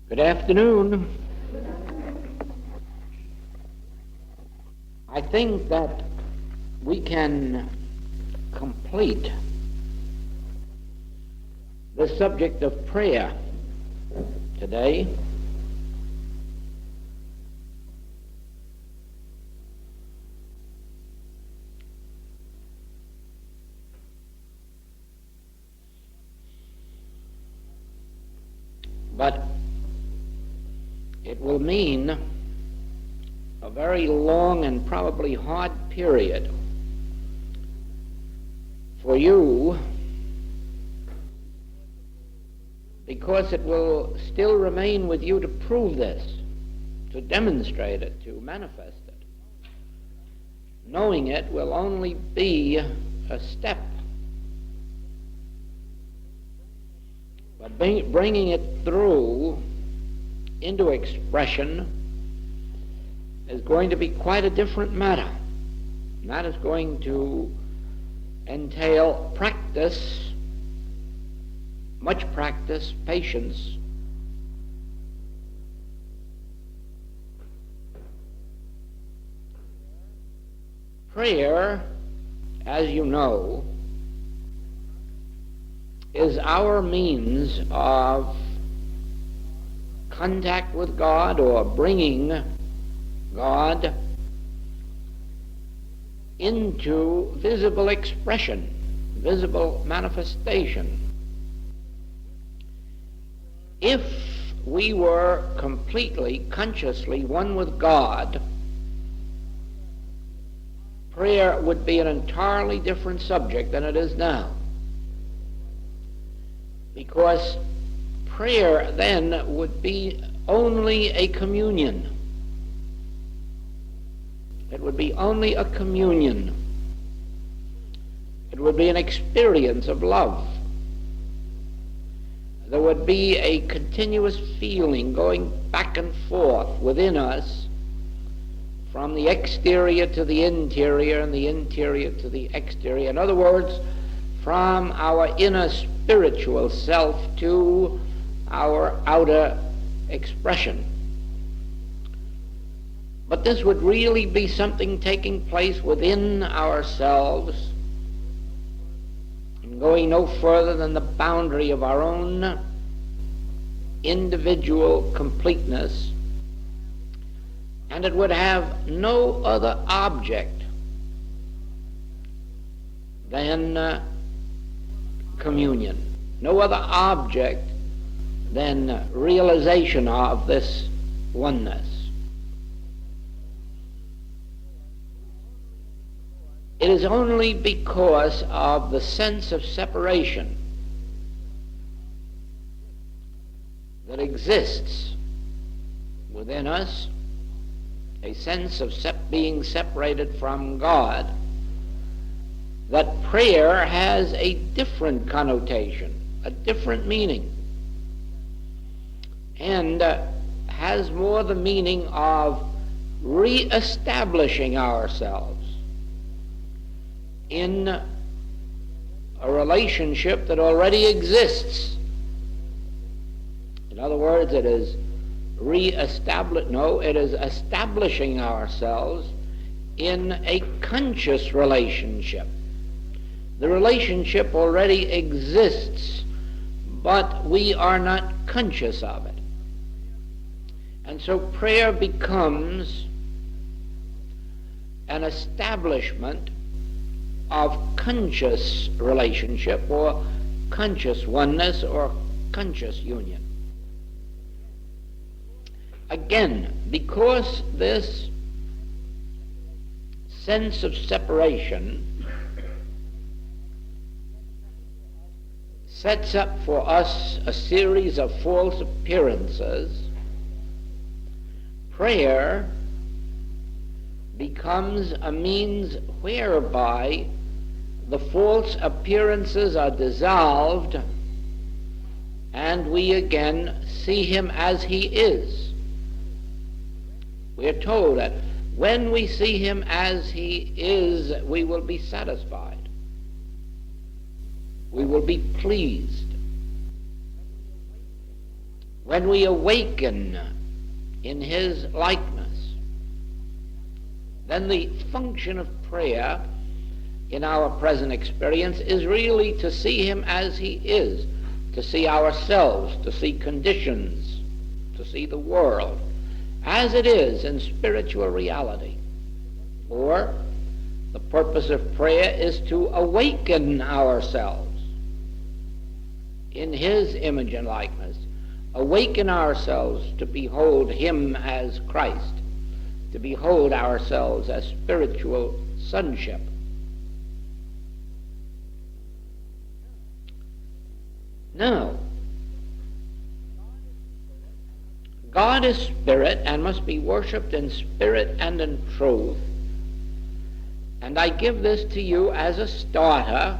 Good afternoon. I think that we can complete the subject of prayer today. But it will mean a very long and probably hard period for you, because it will still remain with you to prove this, to demonstrate it, to manifest it. Knowing it will only be a step. But bringing it through into expression is going to be quite a different matter. And that is going to entail practice, much practice, patience. Prayer, as you know, is our means of contact with God, or bringing God into visible expression, visible manifestation. If we were completely, consciously one with God, prayer would be an entirely different subject than it is now. Because prayer then would be only a communion. It would be only a communion. It would be an experience of love. There would be a continuous feeling going back and forth within us, from the exterior to the interior and the interior to the exterior. In other words, from our inner spiritual self to our outer expression. But this would really be something taking place within ourselves and going no further than the boundary of our own individual completeness, and it would have no other object than communion, no other object than realization of this oneness. It is only because of the sense of separation that exists within us, a sense of being separated from God, that prayer has a different connotation, a different meaning, and has more the meaning of re-establishing ourselves in a relationship that already exists. In other words, it is it is establishing ourselves in a conscious relationship. The relationship already exists, but we are not conscious of it. And so prayer becomes an establishment of conscious relationship, or conscious oneness, or conscious union. Again, because this sense of separation sets up for us a series of false appearances, prayer becomes a means whereby the false appearances are dissolved and we again see him as he is. We are told that when we see him as he is, we will be satisfied. We will be pleased. when we awaken in his likeness, then the function of prayer in our present experience is really to see him as he is, to see ourselves, to see conditions, to see the world as it is in spiritual reality. Or the purpose of prayer is to awaken ourselves in his image and likeness, awaken ourselves to behold him as Christ, to behold ourselves as spiritual sonship. Now, God is spirit and must be worshipped in spirit and in truth. And I give this to you as a starter,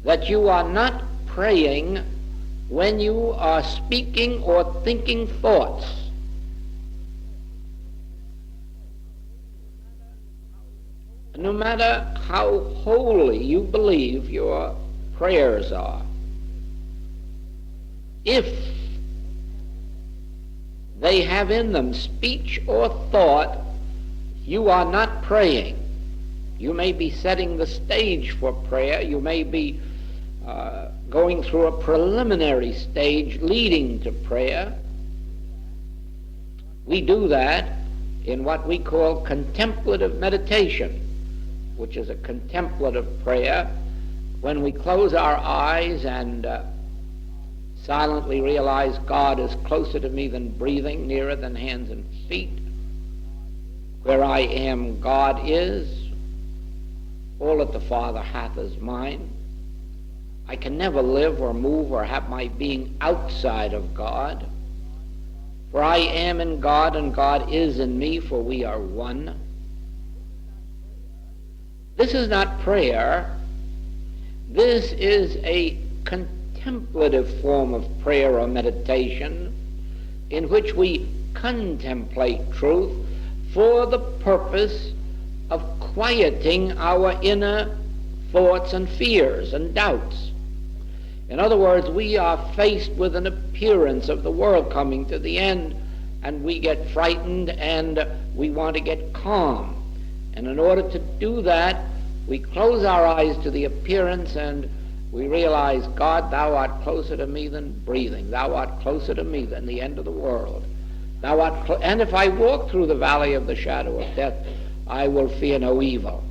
that you are not praying when you are speaking or thinking thoughts. No matter how holy you believe your prayers are, if they have in them speech or thought, you are not praying. You may be setting the stage for prayer. You may be going through a preliminary stage leading to prayer. We do that in what we call contemplative meditation, which is a contemplative prayer, when we close our eyes and silently realize God is closer to me than breathing, nearer than hands and feet. Where I am, God is. All that the Father hath is mine. I can never live or move or have my being outside of God. For I am in God and God is in me, for we are one. This is not prayer. This is a contemplative form of prayer or meditation in which we contemplate truth for the purpose of quieting our inner thoughts and fears and doubts. In other words, we are faced with an appearance of the world coming to the end, and we get frightened and we want to get calm. And in order to do that, we close our eyes to the appearance and we realize, God, thou art closer to me than breathing. Thou art closer to me than the end of the world. Thou art and if I walk through the valley of the shadow of death, I will fear no evil,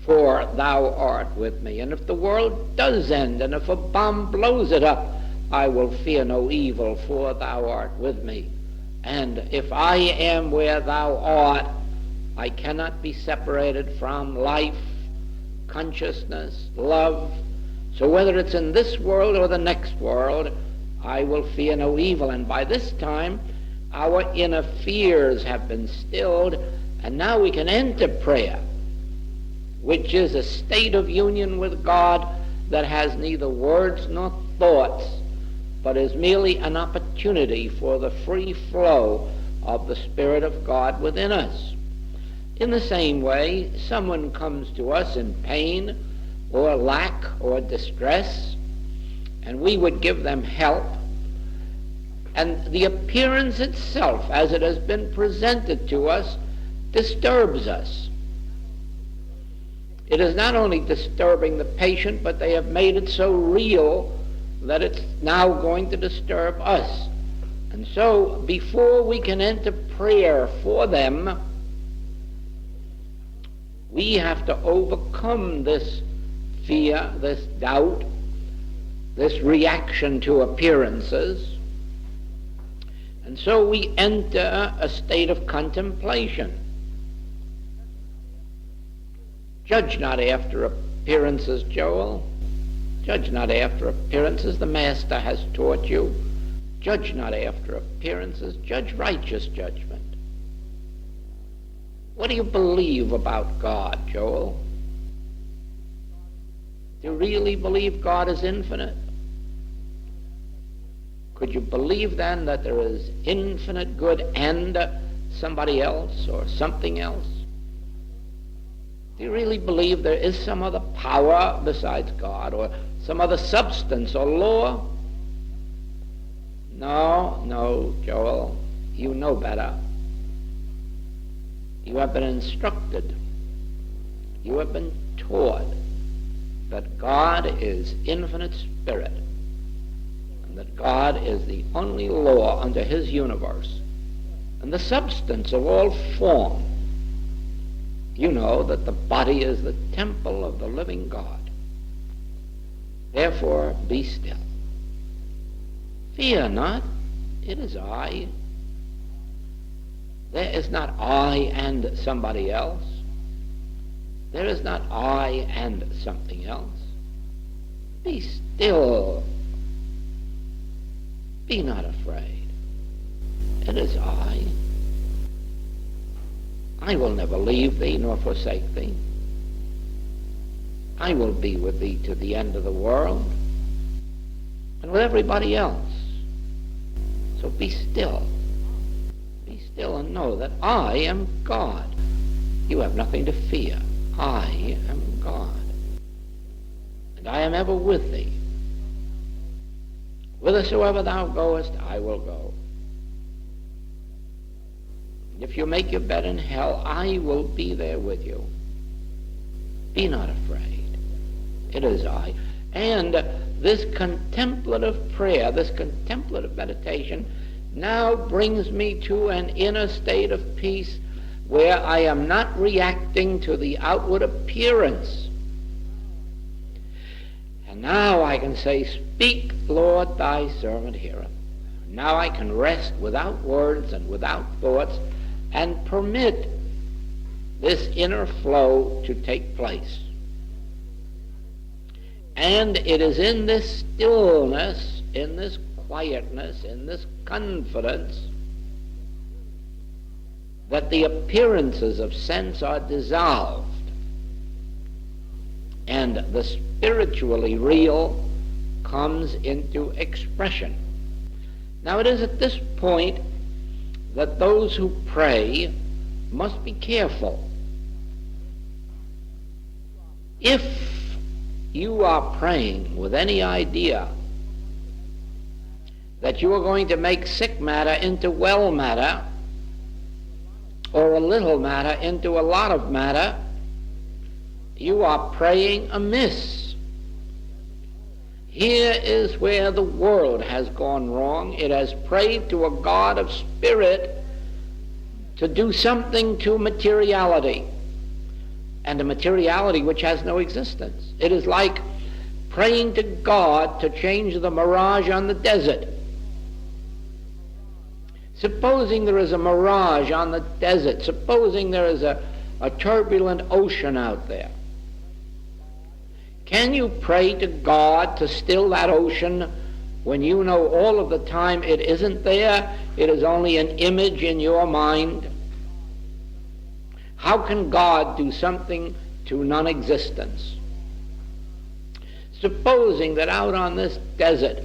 for thou art with me. And if the world does end, and if a bomb blows it up, I will fear no evil, for thou art with me. And if I am where thou art, I cannot be separated from life, consciousness, love. So whether it's in this world or the next world, I will fear no evil. And by this time, our inner fears have been stilled, and now we can enter prayer, which is a state of union with God that has neither words nor thoughts, but is merely an opportunity for the free flow of the Spirit of God within us. In the same way, someone comes to us in pain or lack or distress, and we would give them help, and the appearance itself, as it has been presented to us, disturbs us. It is not only disturbing the patient, but they have made it so real that it's now going to disturb us. And so, before we can enter prayer for them, we have to overcome this fear, this doubt, this reaction to appearances. And so we enter a state of contemplation. Judge not after appearances, Joel. Judge not after appearances. The Master has taught you. Judge not after appearances. Judge righteous judgment. What do you believe about God, Joel? Do you really believe God is infinite? Could you believe then that there is infinite good and somebody else or something else? Do you really believe there is some other power besides God, or some other substance or law? No, Joel, you know better. You have been instructed. You have been taught that God is infinite spirit, and that God is the only law under his universe, and the substance of all form. You know that the body is the temple of the living God. Therefore, be still. Fear not, it is I. There is not I and somebody else. There is not I and something else. Be still. Be not afraid. It is I. I will never leave thee nor forsake thee. I will be with thee to the end of the world, and with everybody else. So be still. Be still and know that I am God. You have nothing to fear. I am God. And I am ever with thee. Whithersoever thou goest, I will go. If you make your bed in hell, I will be there with you. Be not afraid. It is I. And this contemplative prayer, this contemplative meditation, now brings me to an inner state of peace where I am not reacting to the outward appearance. And now I can say, speak, Lord, thy servant heareth. Now I can rest without words and without thoughts and permit this inner flow to take place. And it is in this stillness, in this quietness, in this confidence, that the appearances of sense are dissolved and the spiritually real comes into expression. Now it is at this point that those who pray must be careful. If you are praying with any idea that you are going to make sick matter into well matter, or a little matter into a lot of matter, you are praying amiss. Here is where the world has gone wrong. It has prayed to a God of spirit to do something to materiality, and a materiality which has no existence. It is like praying to God to change the mirage on the desert. Supposing there is a mirage on the desert, supposing there is a turbulent ocean out there, can you pray to God to still that ocean when you know all of the time it isn't there, it is only an image in your mind? How can God do something to non-existence? Supposing that out on this desert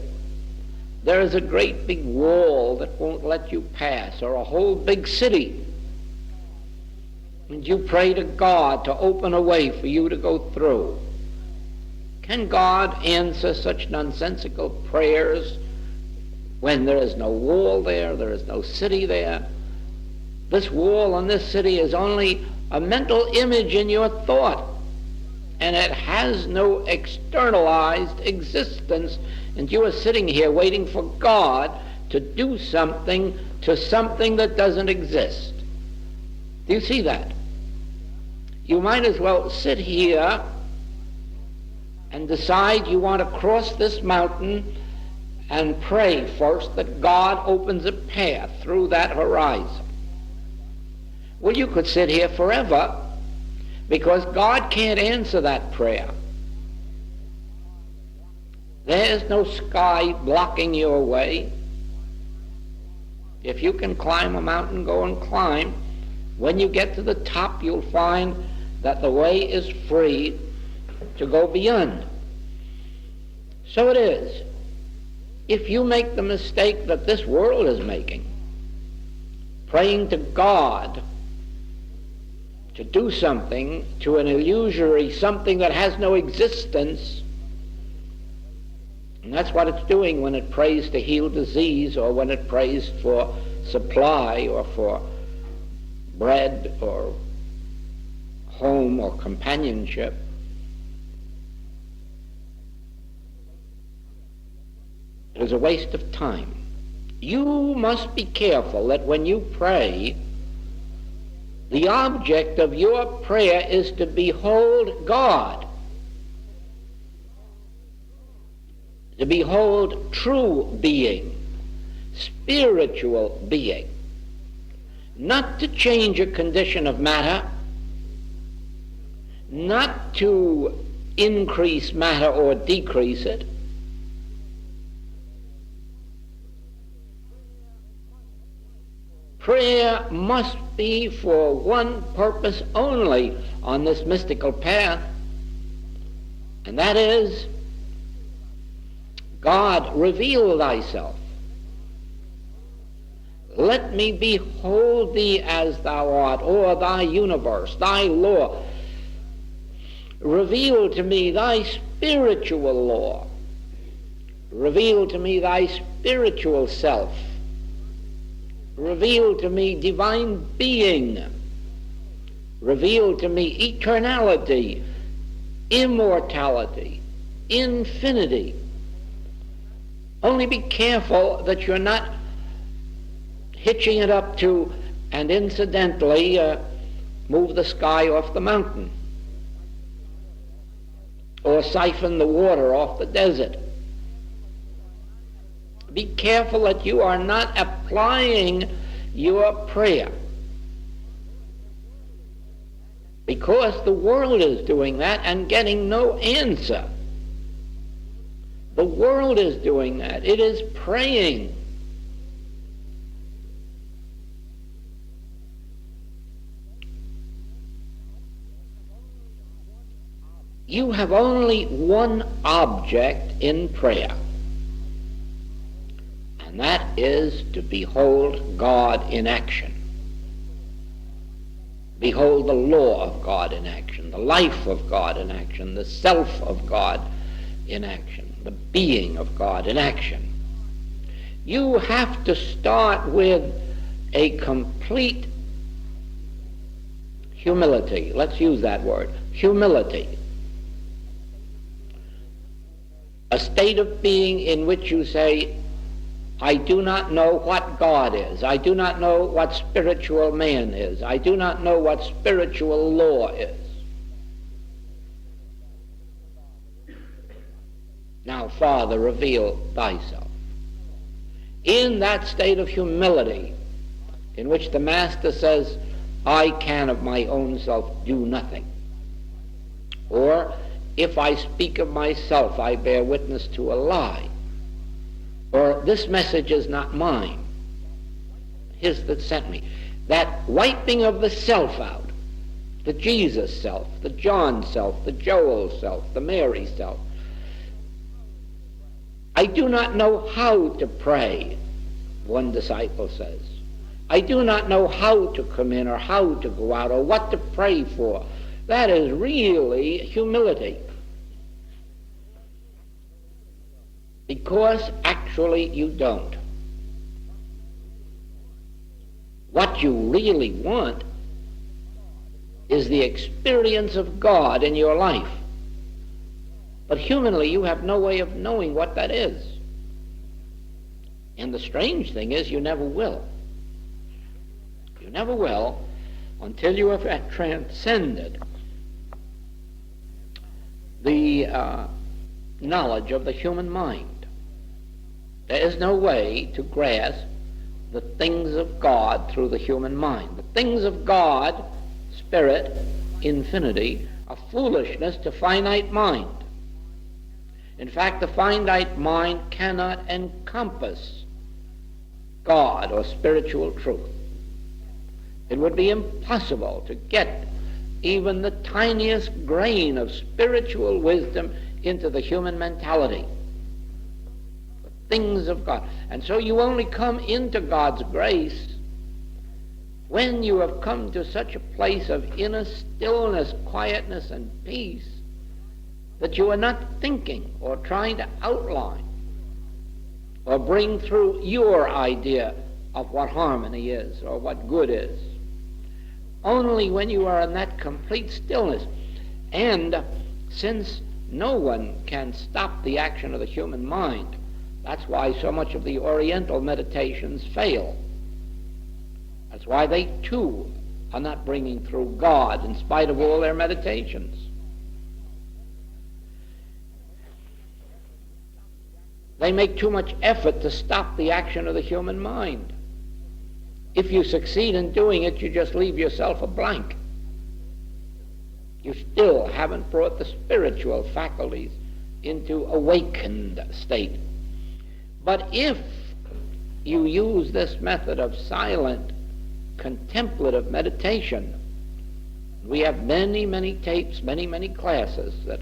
there is a great big wall that won't let you pass, or a whole big city, and you pray to God to open a way for you to go through. Can God answer such nonsensical prayers when there is no wall there, there is no city there? This wall and this city is only a mental image in your thought, and it has no externalized existence, and you are sitting here waiting for God to do something to something that doesn't exist. Do you see that? You might as well sit here and decide you want to cross this mountain and pray first that God opens a path through that horizon. Well, you could sit here forever, because God can't answer that prayer. There is no sky blocking your way. If you can climb a mountain, go and climb. When you get to the top, you'll find that the way is free to go beyond. So it is. If you make the mistake that this world is making, praying to God to do something to an illusory something that has no existence, And that's what it's doing when it prays to heal disease, or when it prays for supply, or for bread, or home, or companionship. It is a waste of time. You must be careful that when you pray, the object of your prayer is to behold God, to behold true being, spiritual being, not to change a condition of matter, not to increase matter or decrease it. Prayer must be for one purpose only on this mystical path, and that is, God, reveal thyself. Let me behold thee as thou art, or thy universe, thy law. Reveal to me thy spiritual law. Reveal to me thy spiritual self. Reveal to me divine being. Reveal to me eternality, immortality, infinity. Only be careful that you're not hitching it up to, and incidentally move the sky off the mountain, or siphon the water off the desert. Be careful that you are not applying your prayer, because the world is doing that and getting no answer. The world is doing that. It is praying. You have only one object in prayer, and that is to behold God in action. Behold the law of God in action, the life of God in action, the self of God in action, the being of God in action. You have to start with a complete humility. Let's use that word, humility. A state of being in which you say, I do not know what God is. I do not know what spiritual man is. I do not know what spiritual law is. Now, Father, reveal thyself. In that state of humility, in which the Master says, I can of my own self do nothing. Or, if I speak of myself, I bear witness to a lie. Or, this message is not mine, his that sent me. That wiping of the self out, the Jesus self, the John self, the Joel self, the Mary self. I do not know how to pray, one disciple says. I do not know how to come in or how to go out or what to pray for. That is really humility. Because actually you don't. What you really want is the experience of God in your life. But humanly you have no way of knowing what that is. And the strange thing is you never will. You never will until you have transcended the knowledge of the human mind. There is no way to grasp the things of God through the human mind. The things of God, spirit, infinity, are foolishness to finite mind. In fact, the finite mind cannot encompass God or spiritual truth. It would be impossible to get even the tiniest grain of spiritual wisdom into the human mentality. The things of God. And so you only come into God's grace when you have come to such a place of inner stillness, quietness, and peace that you are not thinking or trying to outline, or bring through your idea of what harmony is or what good is. Only when you are in that complete stillness. And since no one can stop the action of the human mind, that's why so much of the Oriental meditations fail. That's why they too are not bringing through God in spite of all their meditations. They make too much effort to stop the action of the human mind. If you succeed in doing it, you just leave yourself a blank. You still haven't brought the spiritual faculties into awakened state. But if you use this method of silent, contemplative meditation, we have many, many tapes, many, many classes that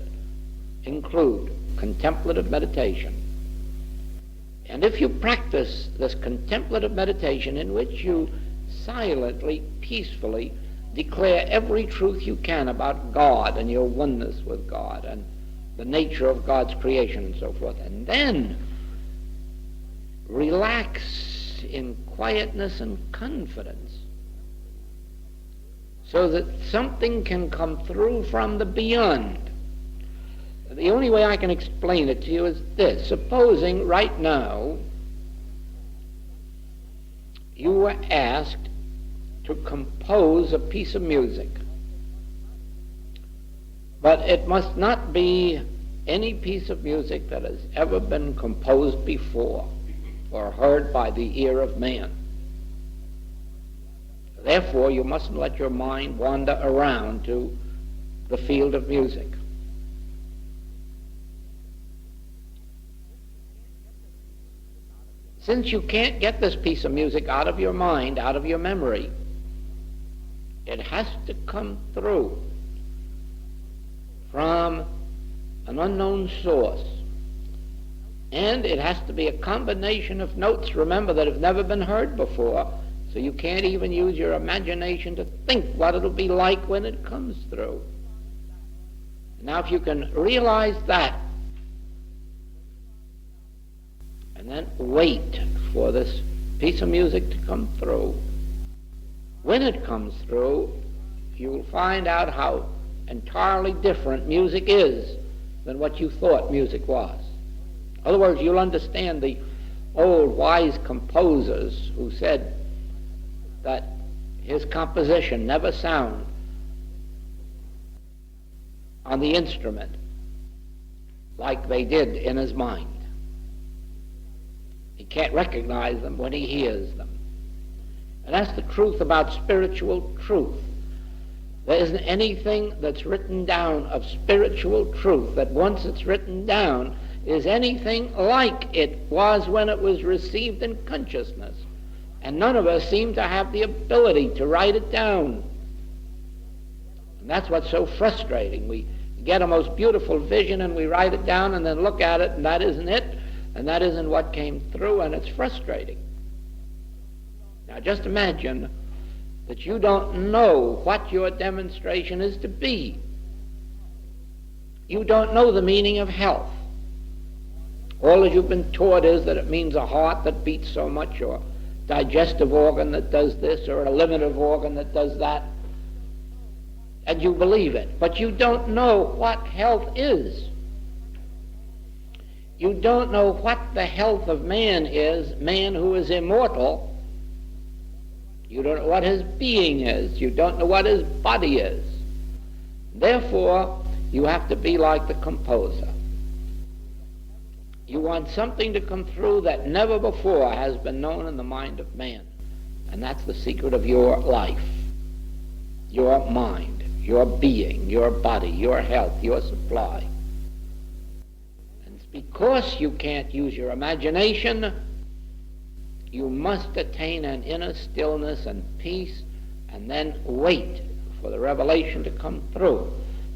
include contemplative meditation. And if you practice this contemplative meditation in which you silently, peacefully declare every truth you can about God and your oneness with God and the nature of God's creation and so forth, and then relax in quietness and confidence so that something can come through from the beyond. The only way I can explain it to you is this. Supposing right now you were asked to compose a piece of music, but it must not be any piece of music that has ever been composed before or heard by the ear of man. Therefore, you mustn't let your mind wander around to the field of music. Since you can't get this piece of music out of your mind, out of your memory, it has to come through from an unknown source. And it has to be a combination of notes, remember, that have never been heard before, so you can't even use your imagination to think what it'll be like when it comes through. Now, if you can realize that, and then wait for this piece of music to come through. When it comes through, you'll find out how entirely different music is than what you thought music was. In other words, you'll understand the old wise composers who said that his composition never sound on the instrument like they did in his mind. He can't recognize them when he hears them. And that's the truth about spiritual truth. There isn't anything that's written down of spiritual truth that once it's written down is anything like it was when it was received in consciousness. And none of us seem to have the ability to write it down. And that's what's so frustrating. We get a most beautiful vision and we write it down and then look at it and that isn't it. And that isn't what came through, and it's frustrating. Now just imagine that you don't know what your demonstration is to be. You don't know the meaning of health. All that you've been taught is that it means a heart that beats so much, or digestive organ that does this, or a limitive organ that does that. And you believe it, but you don't know what health is. You don't know what the health of man is, man who is immortal. You don't know what his being is. You don't know what his body is. Therefore, you have to be like the composer. You want something to come through that never before has been known in the mind of man. And that's the secret of your life, your mind, your being, your body, your health, your supply. Because you can't use your imagination, you must attain an inner stillness and peace and then wait for the revelation to come through.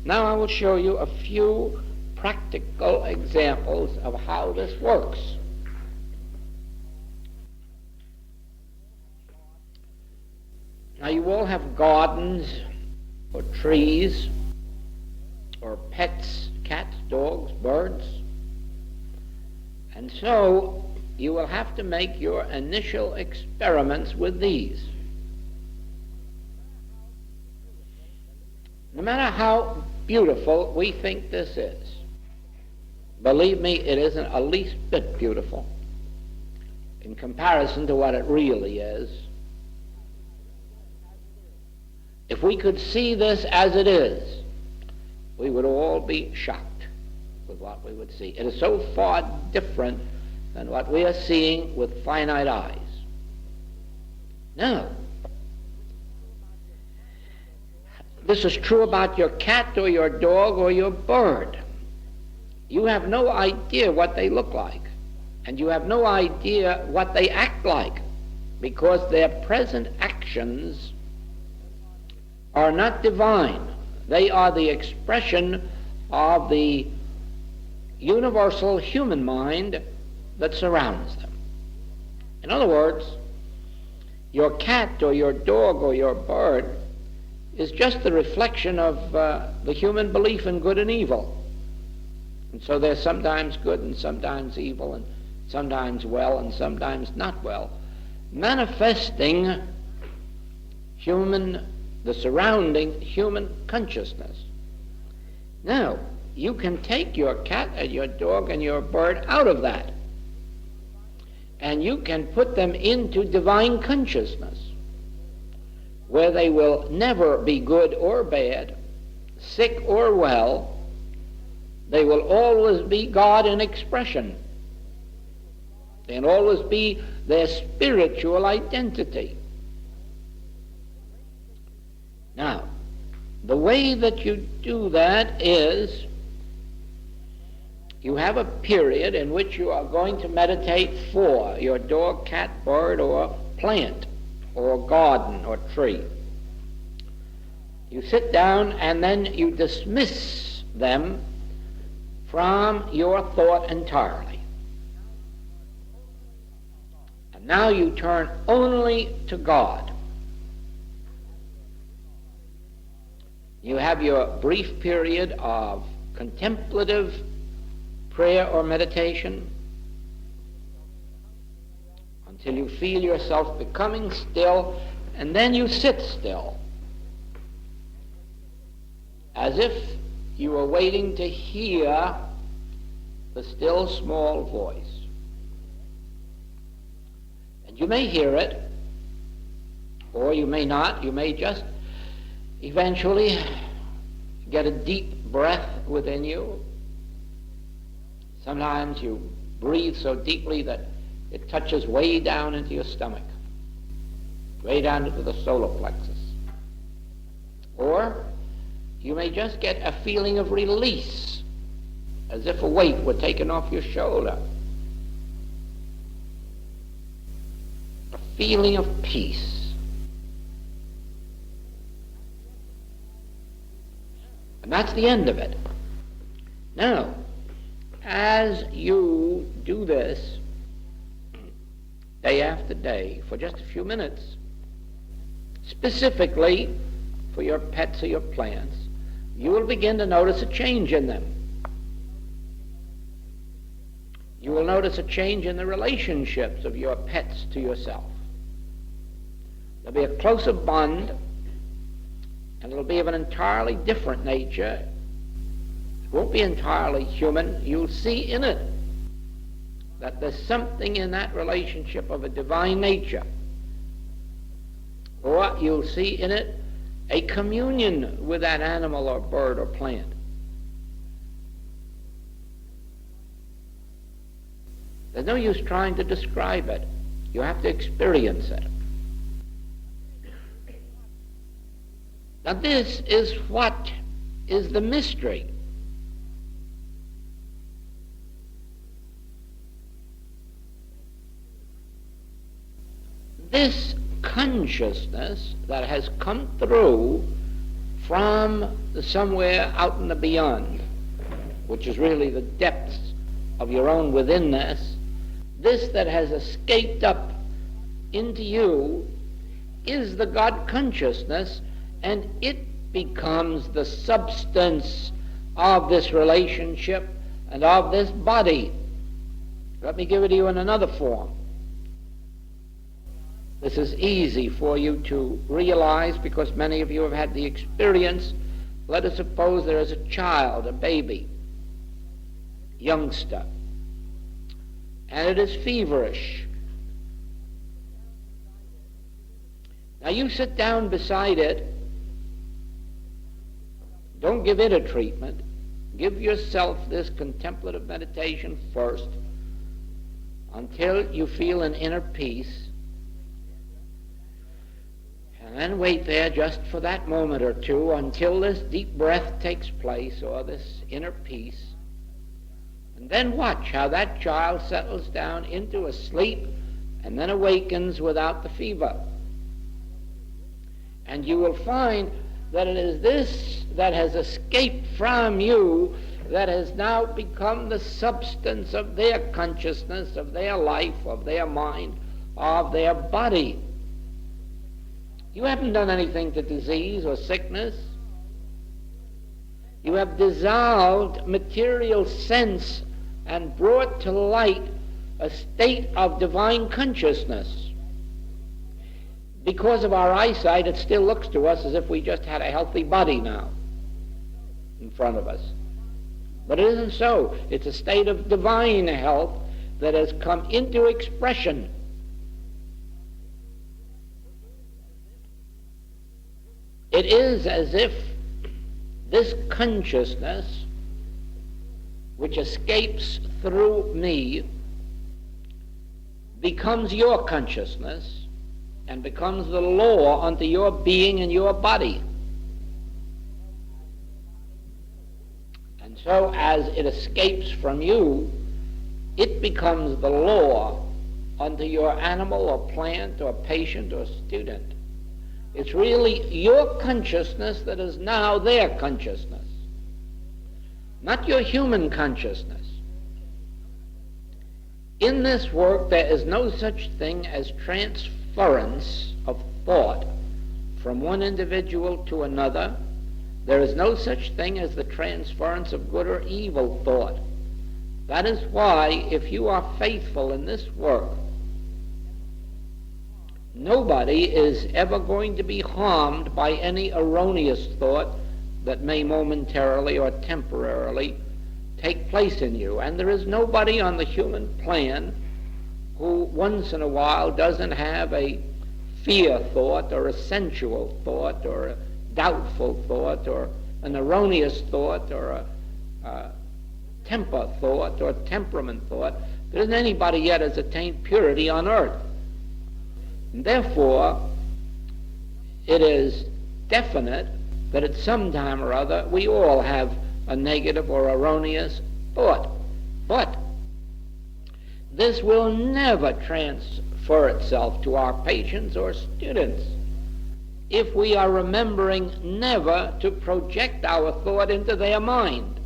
Now I will show you a few practical examples of how this works. Now you all have gardens or trees or pets, cats, dogs, birds. And so you will have to make your initial experiments with these. No matter how beautiful we think this is, believe me, it isn't a least bit beautiful in comparison to what it really is. If we could see this as it is, we would all be shocked with what we would see. It is so far different than what we are seeing with finite eyes. Now, this is true about your cat or your dog or your bird. You have no idea what they look like, and you have no idea what they act like, because their present actions are not divine. They are the expression of the universal human mind that surrounds them. In other words, your cat or your dog or your bird is just the reflection of the human belief in good and evil. And so they're sometimes good and sometimes evil, and sometimes well and sometimes not well, manifesting the surrounding human consciousness. Now, you can take your cat and your dog and your bird out of that, and you can put them into divine consciousness, where they will never be good or bad, sick or well. They will always be God in expression. They will always be their spiritual identity. Now, the way that you do that is you have a period in which you are going to meditate for your dog, cat, bird, or plant, or garden, or tree. You sit down and then you dismiss them from your thought entirely. And now you turn only to God. You have your brief period of contemplative prayer or meditation until you feel yourself becoming still, and then you sit still as if you were waiting to hear the still small voice. And you may hear it, or you may not. You may just eventually get a deep breath within you. Sometimes you breathe so deeply that it touches way down into your stomach, way down into the solar plexus. Or you may just get a feeling of release, as if a weight were taken off your shoulder. A feeling of peace. And that's the end of it. Now, as you do this day after day for just a few minutes, specifically for your pets or your plants, you will begin to notice a change in them. You will notice a change in the relationships of your pets to yourself. There'll be a closer bond, and it'll be of an entirely different nature. It won't be entirely human. You'll see in it that there's something in that relationship of a divine nature. Or you'll see in it a communion with that animal or bird or plant. There's no use trying to describe it. You have to experience it. Now this is what is the mystery. This consciousness that has come through from somewhere out in the beyond, which is really the depths of your own withinness, this that has escaped up into you is the God consciousness, and it becomes the substance of this relationship and of this body. Let me give it to you in another form. This is easy for you to realize because many of you have had the experience. Let us suppose there is a child, a baby, youngster, and it is feverish. Now you sit down beside it. Don't give it a treatment. Give yourself this contemplative meditation first until you feel an inner peace. And then wait there just for that moment or two until this deep breath takes place, or this inner peace. And then watch how that child settles down into a sleep and then awakens without the fever. And you will find that it is this that has escaped from you that has now become the substance of their consciousness, of their life, of their mind, of their body. You haven't done anything to disease or sickness. You have dissolved material sense and brought to light a state of divine consciousness. Because of our eyesight, it still looks to us as if we just had a healthy body now in front of us. But it isn't so. It's a state of divine health that has come into expression. It is as if this consciousness, which escapes through me, becomes your consciousness and becomes the law unto your being and your body. And so as it escapes from you, it becomes the law unto your animal or plant or patient or student. It's really your consciousness that is now their consciousness, not your human consciousness. In this work, there is no such thing as transference of thought from one individual to another. There is no such thing as the transference of good or evil thought. That is why, if you are faithful in this work, nobody is ever going to be harmed by any erroneous thought that may momentarily or temporarily take place in you. And there is nobody on the human plan who once in a while doesn't have a fear thought or a sensual thought or a doubtful thought or an erroneous thought or a temper thought or temperament thought. There isn't anybody yet has attained purity on earth. And therefore, it is definite that at some time or other we all have a negative or erroneous thought. But this will never transfer itself to our patients or students if we are remembering never to project our thought into their mind.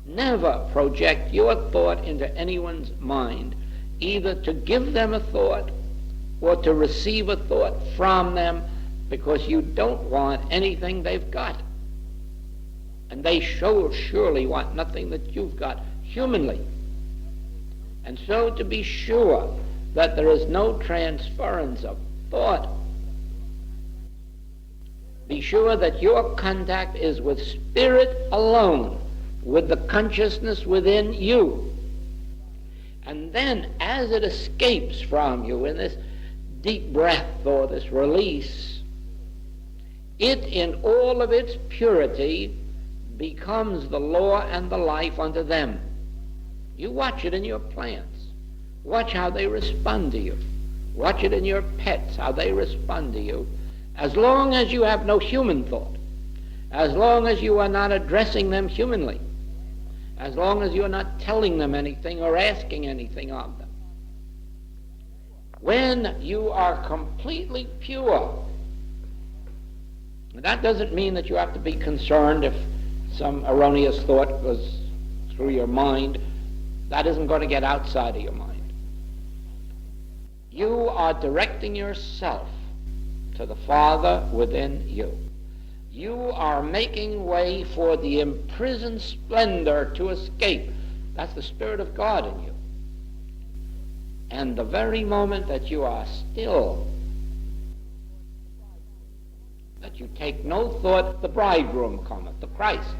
Never project your thought into anyone's mind, either to give them a thought or to receive a thought from them, because you don't want anything they've got. And they surely want nothing that you've got humanly. And so to be sure that there is no transference of thought, be sure that your contact is with spirit alone, with the consciousness within you. And then as it escapes from you in this deep breath or this release, it in all of its purity becomes the law and the life unto them. You watch it in your plants. Watch how they respond to you. Watch it in your pets, how they respond to you. As long as you have no human thought, as long as you are not addressing them humanly, as long as you're not telling them anything or asking anything of them. When you are completely pure, that doesn't mean that you have to be concerned if some erroneous thought goes through your mind. That isn't going to get outside of your mind. You are directing yourself to the Father within you. You are making way for the imprisoned splendor to escape. That's the Spirit of God in you. And the very moment that you are still, that you take no thought, the bridegroom cometh, the Christ.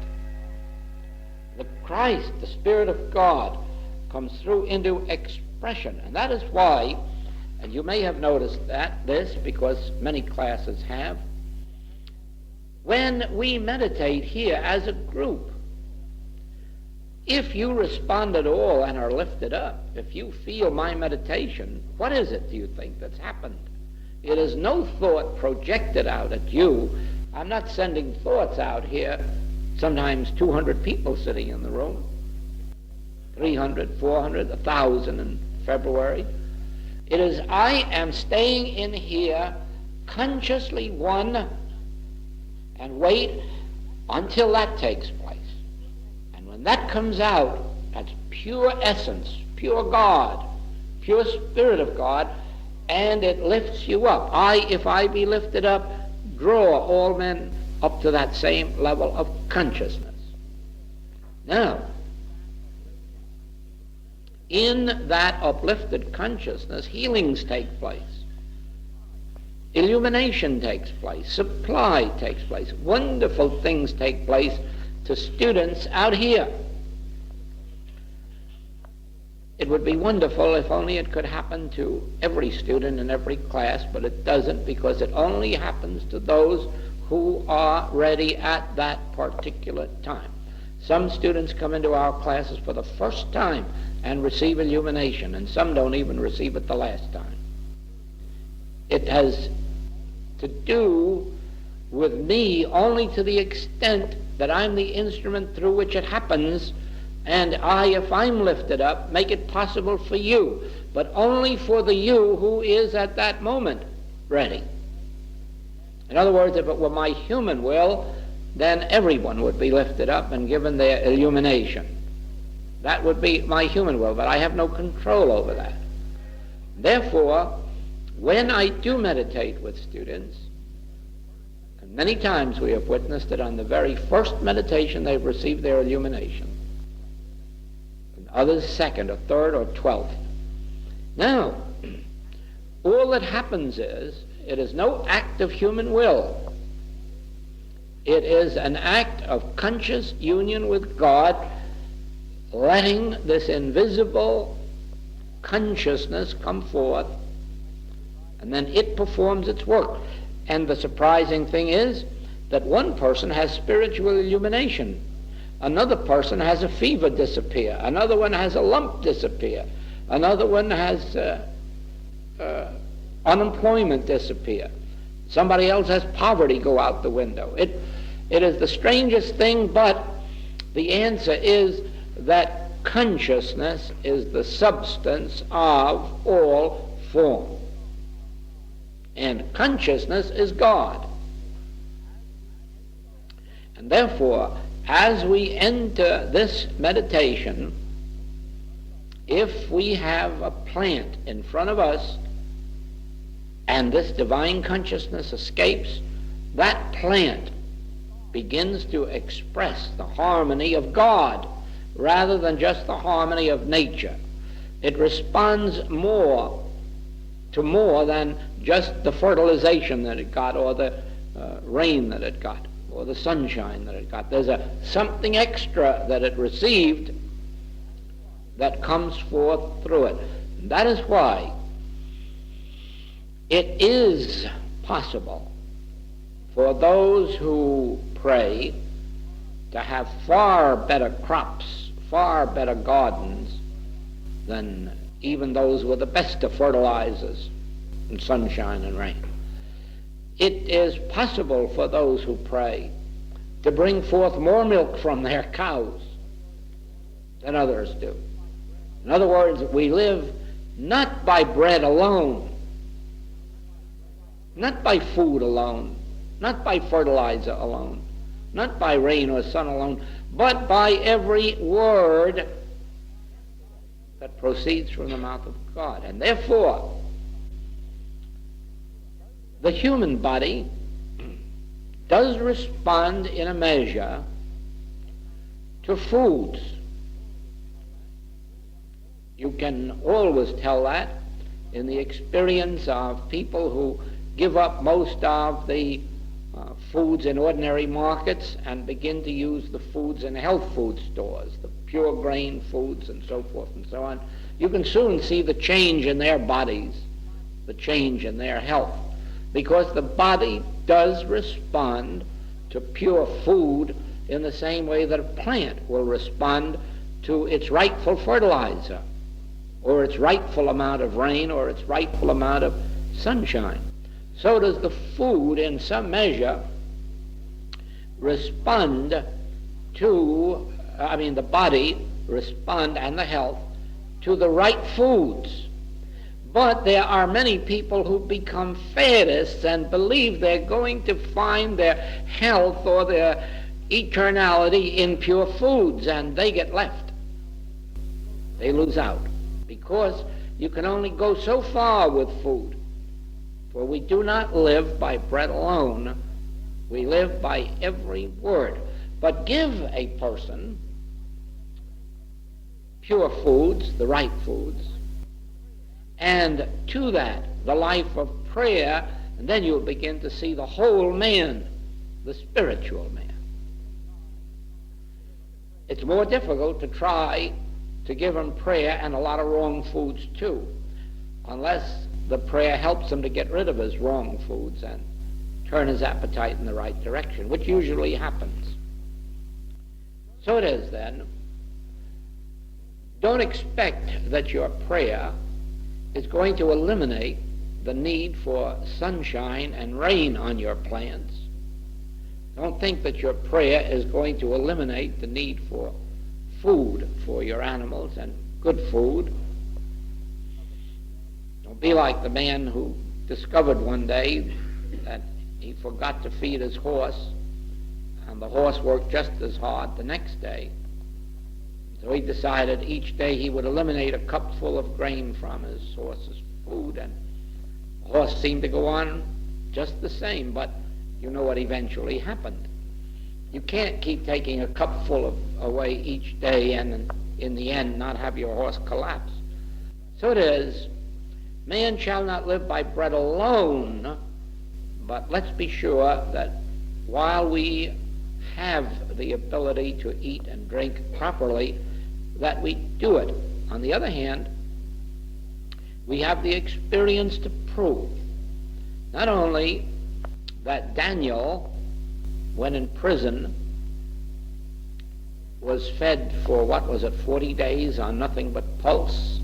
The Christ, the Spirit of God, comes through into expression. And that is why, and you may have noticed this because many classes have, when we meditate here as a group, if you respond at all and are lifted up, if you feel my meditation, what is it, do you think, that's happened? It is no thought projected out at you. I'm not sending thoughts out here. Sometimes 200 people sitting in the room, 300, 400, 1,000 in February. It is I am staying in here consciously one and wait until that takes place. And when that comes out, that's pure essence, pure God, pure Spirit of God, and it lifts you up. If I be lifted up, draw all men up to that same level of consciousness. Now, in that uplifted consciousness, healings take place. Illumination takes place. Supply takes place. Wonderful things take place to students out here. It would be wonderful if only it could happen to every student in every class, but it doesn't, because it only happens to those who are ready at that particular time. Some students come into our classes for the first time and receive illumination, and some don't even receive it the last time. It has to do with me only to the extent that I'm the instrument through which it happens, and I, if I'm lifted up, make it possible for you, but only for the you who is at that moment ready. In other words, if it were my human will, then everyone would be lifted up and given their illumination. That would be my human will, but I have no control over that. Therefore, when I do meditate with students, and many times we have witnessed that on the very first meditation they've received their illumination, and others second or third or 12th. Now, all that happens is, it is no act of human will. It is an act of conscious union with God, letting this invisible consciousness come forth, and then it performs its work. And the surprising thing is that one person has spiritual illumination, another person has a fever disappear, another one has a lump disappear, another one has unemployment disappear, somebody else has poverty go out the window. It is the strangest thing, but the answer is that consciousness is the substance of all form. And consciousness is God. And therefore, as we enter this meditation, if we have a plant in front of us and this divine consciousness escapes, that plant begins to express the harmony of God rather than just the harmony of nature. It responds more to more than just the fertilization that it got, or the rain that it got, or the sunshine that it got. There's something extra that it received that comes forth through it. And that is why it is possible for those who pray to have far better crops, far better gardens than even those with the best of fertilizers and sunshine and rain. It is possible for those who pray to bring forth more milk from their cows than others do. In other words, we live not by bread alone, not by food alone, not by fertilizer alone, not by rain or sun alone, but by every word that proceeds from the mouth of God. And therefore, the human body does respond in a measure to foods. You can always tell that in the experience of people who give up most of the foods in ordinary markets and begin to use the foods in health food stores, the pure grain foods and so forth and so on. You can soon see the change in their bodies, the change in their health, because the body does respond to pure food in the same way that a plant will respond to its rightful fertilizer, or its rightful amount of rain, or its rightful amount of sunshine. So does the food, in some measure, respond to, the body respond, and the health, to the right foods. But there are many people who become faddists and believe they're going to find their health or their eternality in pure foods, and they get left. They lose out, because you can only go so far with food. For we do not live by bread alone, we live by every word. But give a person pure foods, the right foods, and to that the life of prayer, and then you'll begin to see the whole man, the spiritual man. It's more difficult to try to give him prayer and a lot of wrong foods too, unless the prayer helps him to get rid of his wrong foods and turn his appetite in the right direction, which usually happens. So it is then. Don't expect that your prayer is going to eliminate the need for sunshine and rain on your plants. Don't think that your prayer is going to eliminate the need for food for your animals, and good food. Don't be like the man who discovered one day that he forgot to feed his horse, and the horse worked just as hard the next day. So he decided each day he would eliminate a cupful of grain from his horse's food, and the horse seemed to go on just the same, but you know what eventually happened. You can't keep taking a cupful away each day and in the end not have your horse collapse. So it is, man shall not live by bread alone, but let's be sure that while we have the ability to eat and drink properly, that we do it. On the other hand, we have the experience to prove not only that Daniel, when in prison, was fed for, 40 days on nothing but pulse,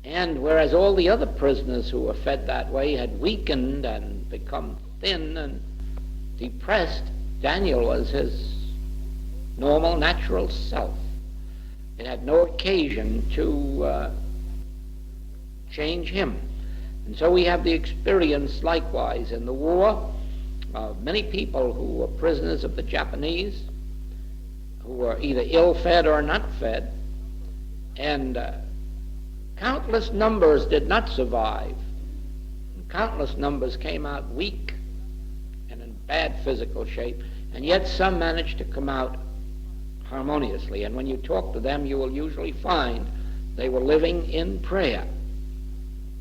and whereas all the other prisoners who were fed that way had weakened and become thin and depressed, Daniel was his normal, natural self. It had no occasion to change him. And so we have the experience likewise in the war of many people who were prisoners of the Japanese, who were either ill-fed or not fed, and countless numbers did not survive. And countless numbers came out weak and in bad physical shape, and yet some managed to come out harmoniously. And when you talk to them, you will usually find they were living in prayer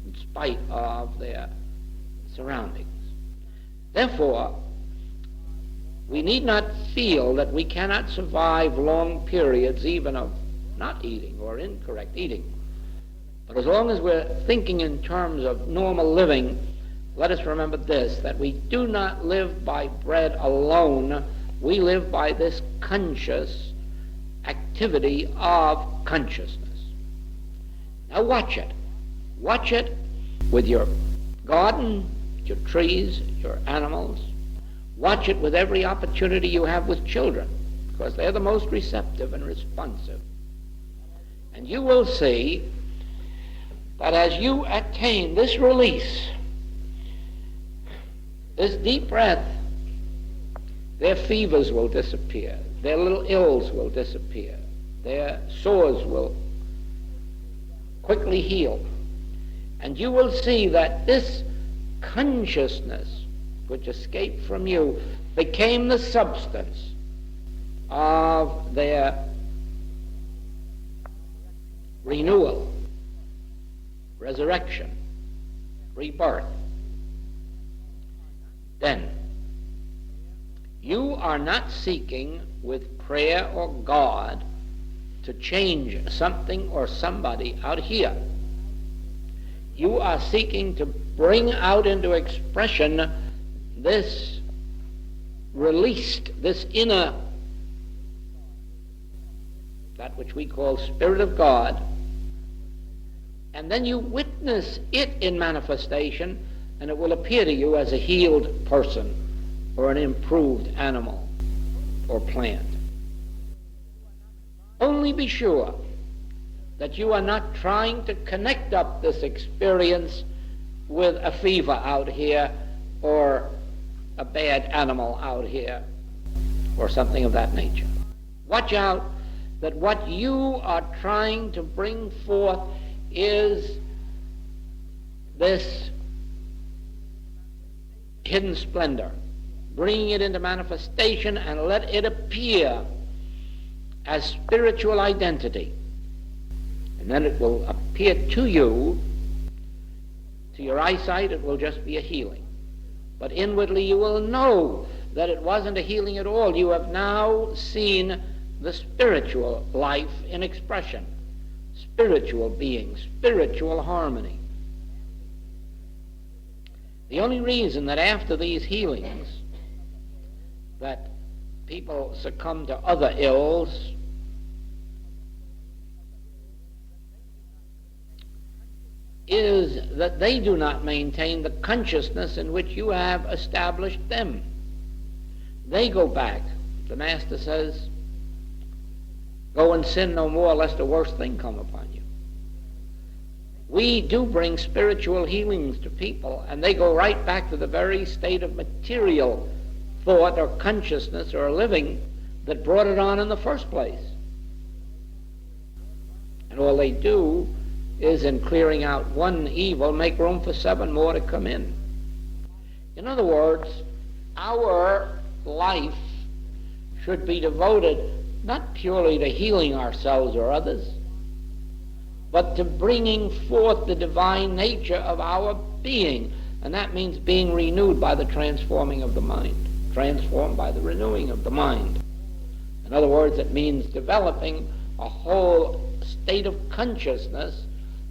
in spite of their surroundings. Therefore, we need not feel that we cannot survive long periods even of not eating or incorrect eating. But as long as we're thinking in terms of normal living, let us remember this, that we do not live by bread alone. We live by this conscious activity of consciousness. Now watch it. Watch it with your garden, your trees, your animals. Watch it with every opportunity you have with children, because they're the most receptive and responsive. And you will see that as you attain this release, this deep breath, their fevers will disappear, their little ills will disappear, their sores will quickly heal. And you will see that this consciousness which escaped from you became the substance of their renewal, resurrection, rebirth, then you are not seeking with prayer or God to change something or somebody out here. You are seeking to bring out into expression this released, this inner, that which we call Spirit of God, and then you witness it in manifestation, and it will appear to you as a healed person or an improved animal or plant. Only be sure that you are not trying to connect up this experience with a fever out here or a bad animal out here or something of that nature. Watch out that what you are trying to bring forth is this hidden splendor. Bring it into manifestation and let it appear as spiritual identity. And then it will appear to you, to your eyesight, it will just be a healing. But inwardly you will know that it wasn't a healing at all. You have now seen the spiritual life in expression, spiritual being, spiritual harmony. The only reason that after these healings that people succumb to other ills is that they do not maintain the consciousness in which you have established them. They go back. The Master says, go and sin no more lest a worse thing come upon you. We do bring spiritual healings to people, and they go right back to the very state of material thought or consciousness or living that brought it on in the first place. And all they do is, in clearing out one evil, make room for 7 more to come in. In other words, our life should be devoted not purely to healing ourselves or others, but to bringing forth the divine nature of our being. And that means being renewed by the transforming of the mind, transformed by the renewing of the mind. In other words, it means developing a whole state of consciousness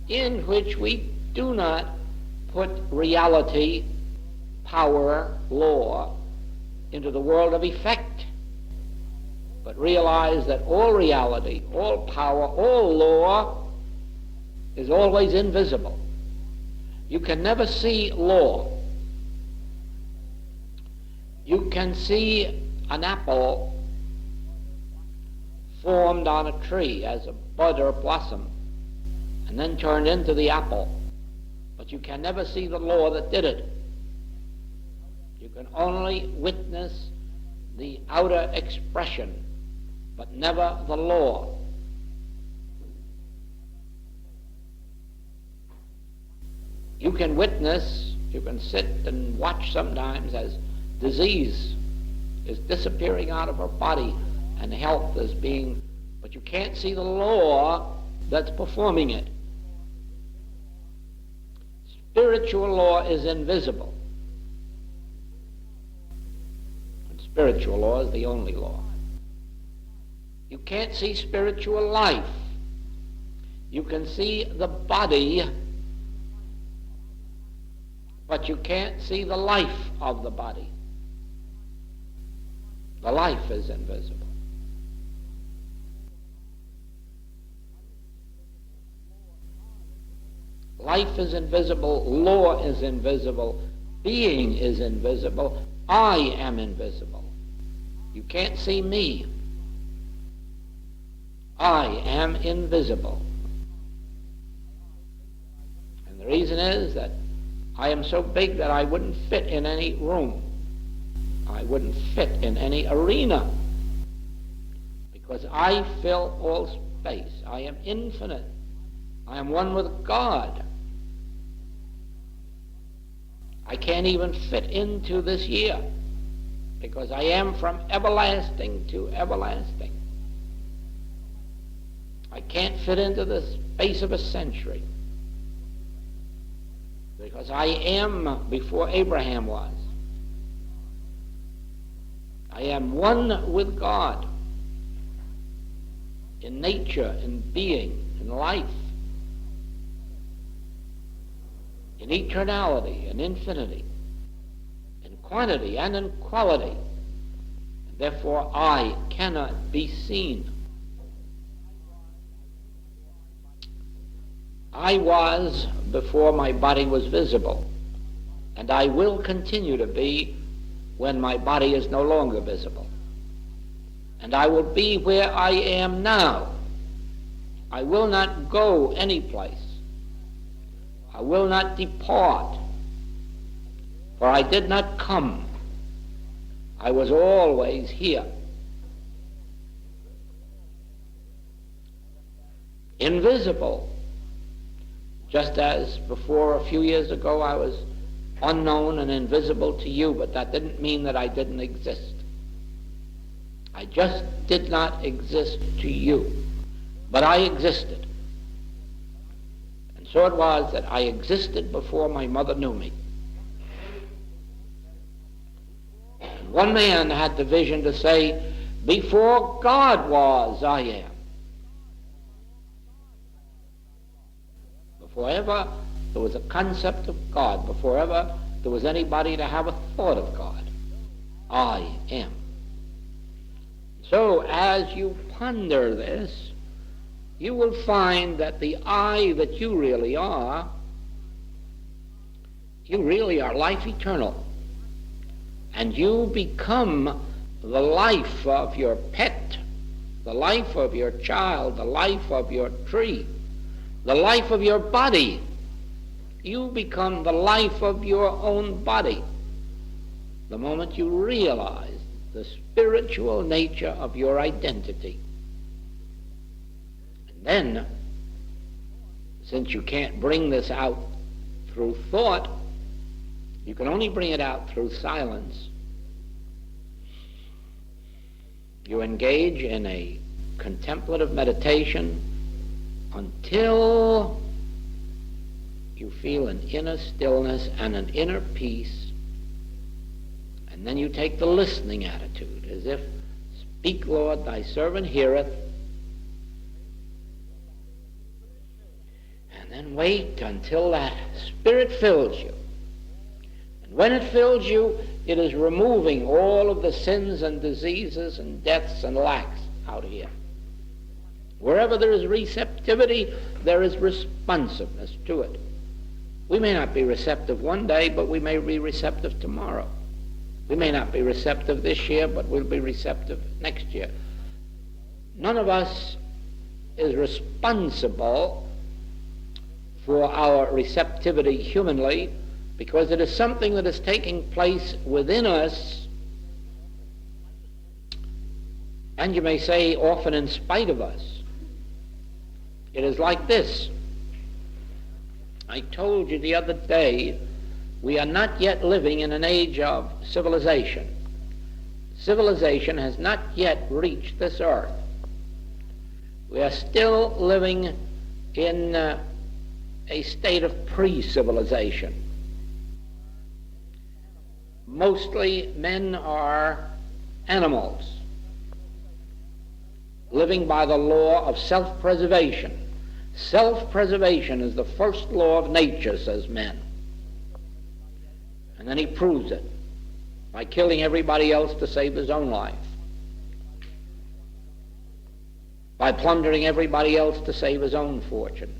in which we do not put reality, power, law into the world of effect, but realize that all reality, all power, all law is always invisible. You can never see law. You can see an apple formed on a tree as a bud or a blossom and then turned into the apple, but you can never see the law that did it. You can only witness the outer expression, but never the law. You can witness, you can sit and watch sometimes as disease is disappearing out of our body and health is being, but you can't see the law that's performing it. Spiritual law is invisible. And spiritual law is the only law. You can't see spiritual life. You can see the body, but you can't see the life of the body. The life is invisible. Life is invisible, law is invisible, being is invisible, I am invisible. You can't see me. I am invisible. And the reason is that I am so big that I wouldn't fit in any room. I wouldn't fit in any arena, because I fill all space. I am infinite. I am one with God. I can't even fit into this year, because I am from everlasting to everlasting. I can't fit into the space of a century, because I am before Abraham was. I am one with God in nature, in being, in life, in eternality, in infinity, in quantity and in quality. Therefore, I cannot be seen. I was before my body was visible, and I will continue to be when my body is no longer visible. And I will be where I am now. I will not go any place. I will not depart, for I did not come. I was always here. Invisible, just as before a few years ago I was unknown and invisible to you, but that didn't mean that I didn't exist. I just did not exist to you, but I existed. And so it was that I existed before my mother knew me. And one man had the vision to say, before God was, I am. Before ever there was a concept of God, before ever there was anybody to have a thought of God, I am. So as you ponder this, you will find that the I that you really are life eternal. And you become the life of your pet, the life of your child, the life of your tree, the life of your body. You become the life of your own body the moment you realize the spiritual nature of your identity. And then, since you can't bring this out through thought, you can only bring it out through silence. You engage in a contemplative meditation until you feel an inner stillness and an inner peace. And then you take the listening attitude, as if, speak, Lord, thy servant heareth. And then wait until that Spirit fills you. And when it fills you, it is removing all of the sins and diseases and deaths and lacks out of here. Wherever there is receptivity, there is responsiveness to it. We may not be receptive one day, but we may be receptive tomorrow. We may not be receptive this year, but we'll be receptive next year. None of us is responsible for our receptivity humanly, because it is something that is taking place within us, and you may say often in spite of us. It is like this. I told you the other day, we are not yet living in an age of civilization. Civilization has not yet reached this earth. We are still living in a state of pre-civilization. Mostly men are animals, living by the law of self-preservation. Self-preservation is the first law of nature, says men. And then he proves it by killing everybody else to save his own life, by plundering everybody else to save his own fortune.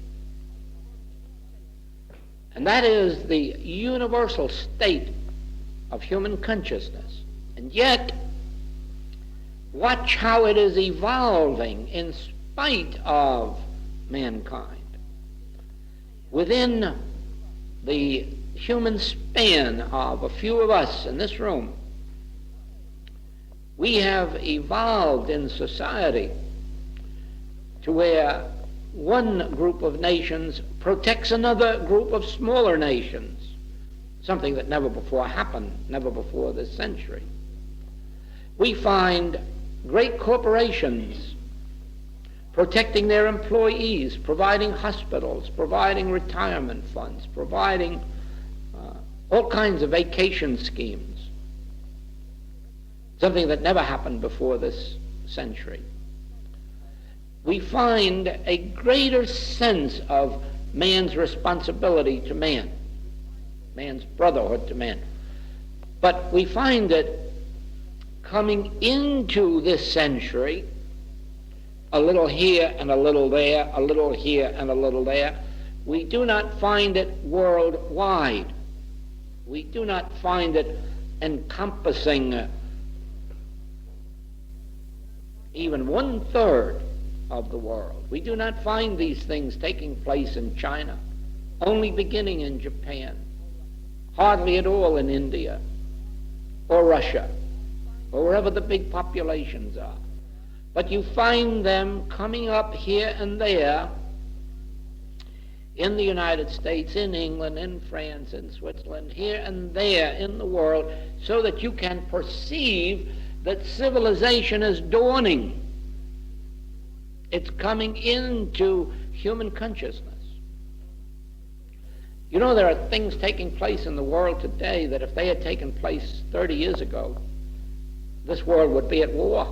And that is the universal state of human consciousness. And yet, watch how it is evolving in spite of mankind. Within the human span of a few of us in this room, we have evolved in society to where one group of nations protects another group of smaller nations, something that never before happened, never before this century. We find great corporations protecting their employees, providing hospitals, providing retirement funds, providing all kinds of vacation schemes, something that never happened before this century. We find a greater sense of man's responsibility to man, man's brotherhood to man. But we find it coming into this century, a little here and a little there, a little here and a little there. We do not find it worldwide. We do not find it encompassing even 1/3 of the world. We do not find these things taking place in China, only beginning in Japan, hardly at all in India or Russia or wherever the big populations are. But you find them coming up here and there in the United States, in England, in France, in Switzerland, here and there in the world, so that you can perceive that civilization is dawning. It's coming into human consciousness. You know, there are things taking place in the world today that if they had taken place 30 years ago, this world would be at war.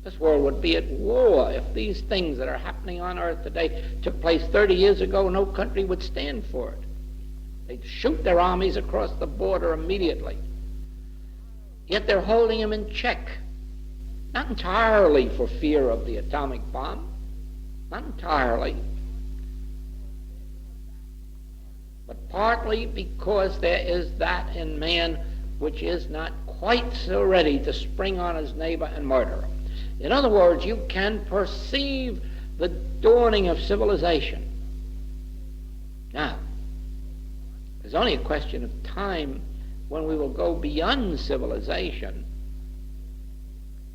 This world would be at war. If these things that are happening on earth today took place 30 years ago, no country would stand for it. They'd shoot their armies across the border immediately. Yet they're holding them in check. Not entirely for fear of the atomic bomb. Not entirely. But partly because there is that in man which is not quite so ready to spring on his neighbor and murder him. In other words, you can perceive the dawning of civilization. Now, there's only a question of time when we will go beyond civilization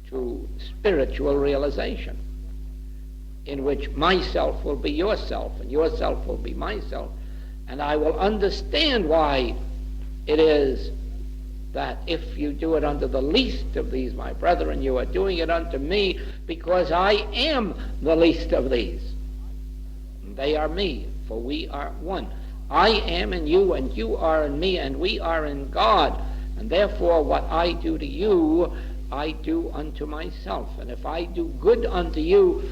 to spiritual realization, in which myself will be yourself and yourself will be myself, and I will understand why it is that if you do it unto the least of these, my brethren, you are doing it unto me, because I am the least of these. And they are me, for we are one. I am in you, and you are in me, and we are in God. And therefore what I do to you, I do unto myself. And if I do good unto you,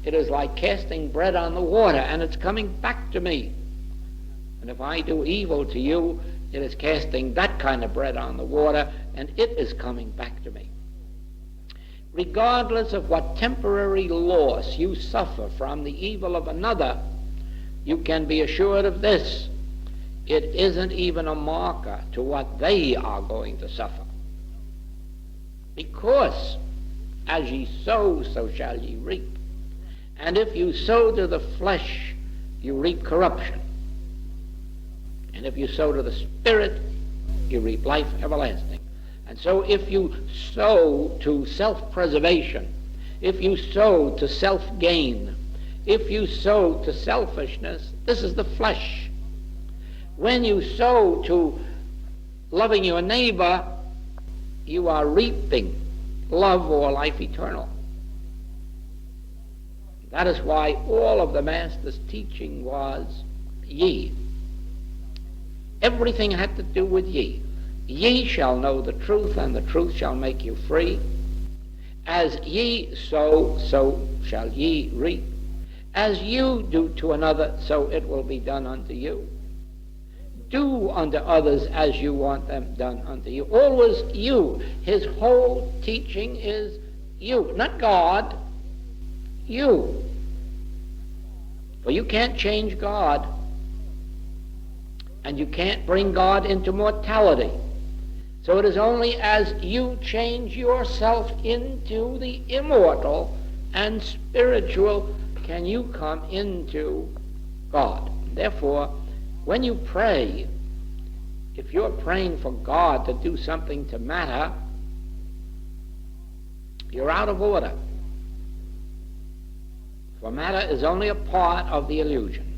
it is like casting bread on the water, and it's coming back to me. And if I do evil to you, it is casting that kind of bread on the water, and it is coming back to me. Regardless of what temporary loss you suffer from the evil of another, you can be assured of this: it isn't even a marker to what they are going to suffer. Because as ye sow, so shall ye reap. And if you sow to the flesh, you reap corruption. And if you sow to the Spirit, you reap life everlasting. And so if you sow to self-preservation, if you sow to self-gain, if you sow to selfishness, this is the flesh. When you sow to loving your neighbor, you are reaping love or life eternal. That is why all of the Master's teaching was ye. Everything had to do with ye. Ye shall know the truth, and the truth shall make you free. As ye sow, so shall ye reap. As you do to another, so it will be done unto you. Do unto others as you want them done unto you. Always you. His whole teaching is you. Not God, you. For you can't change God, and you can't bring God into mortality. So it is only as you change yourself into the immortal and spiritual can you come into God. Therefore, when you pray, if you're praying for God to do something to matter, you're out of order. For matter is only a part of the illusion.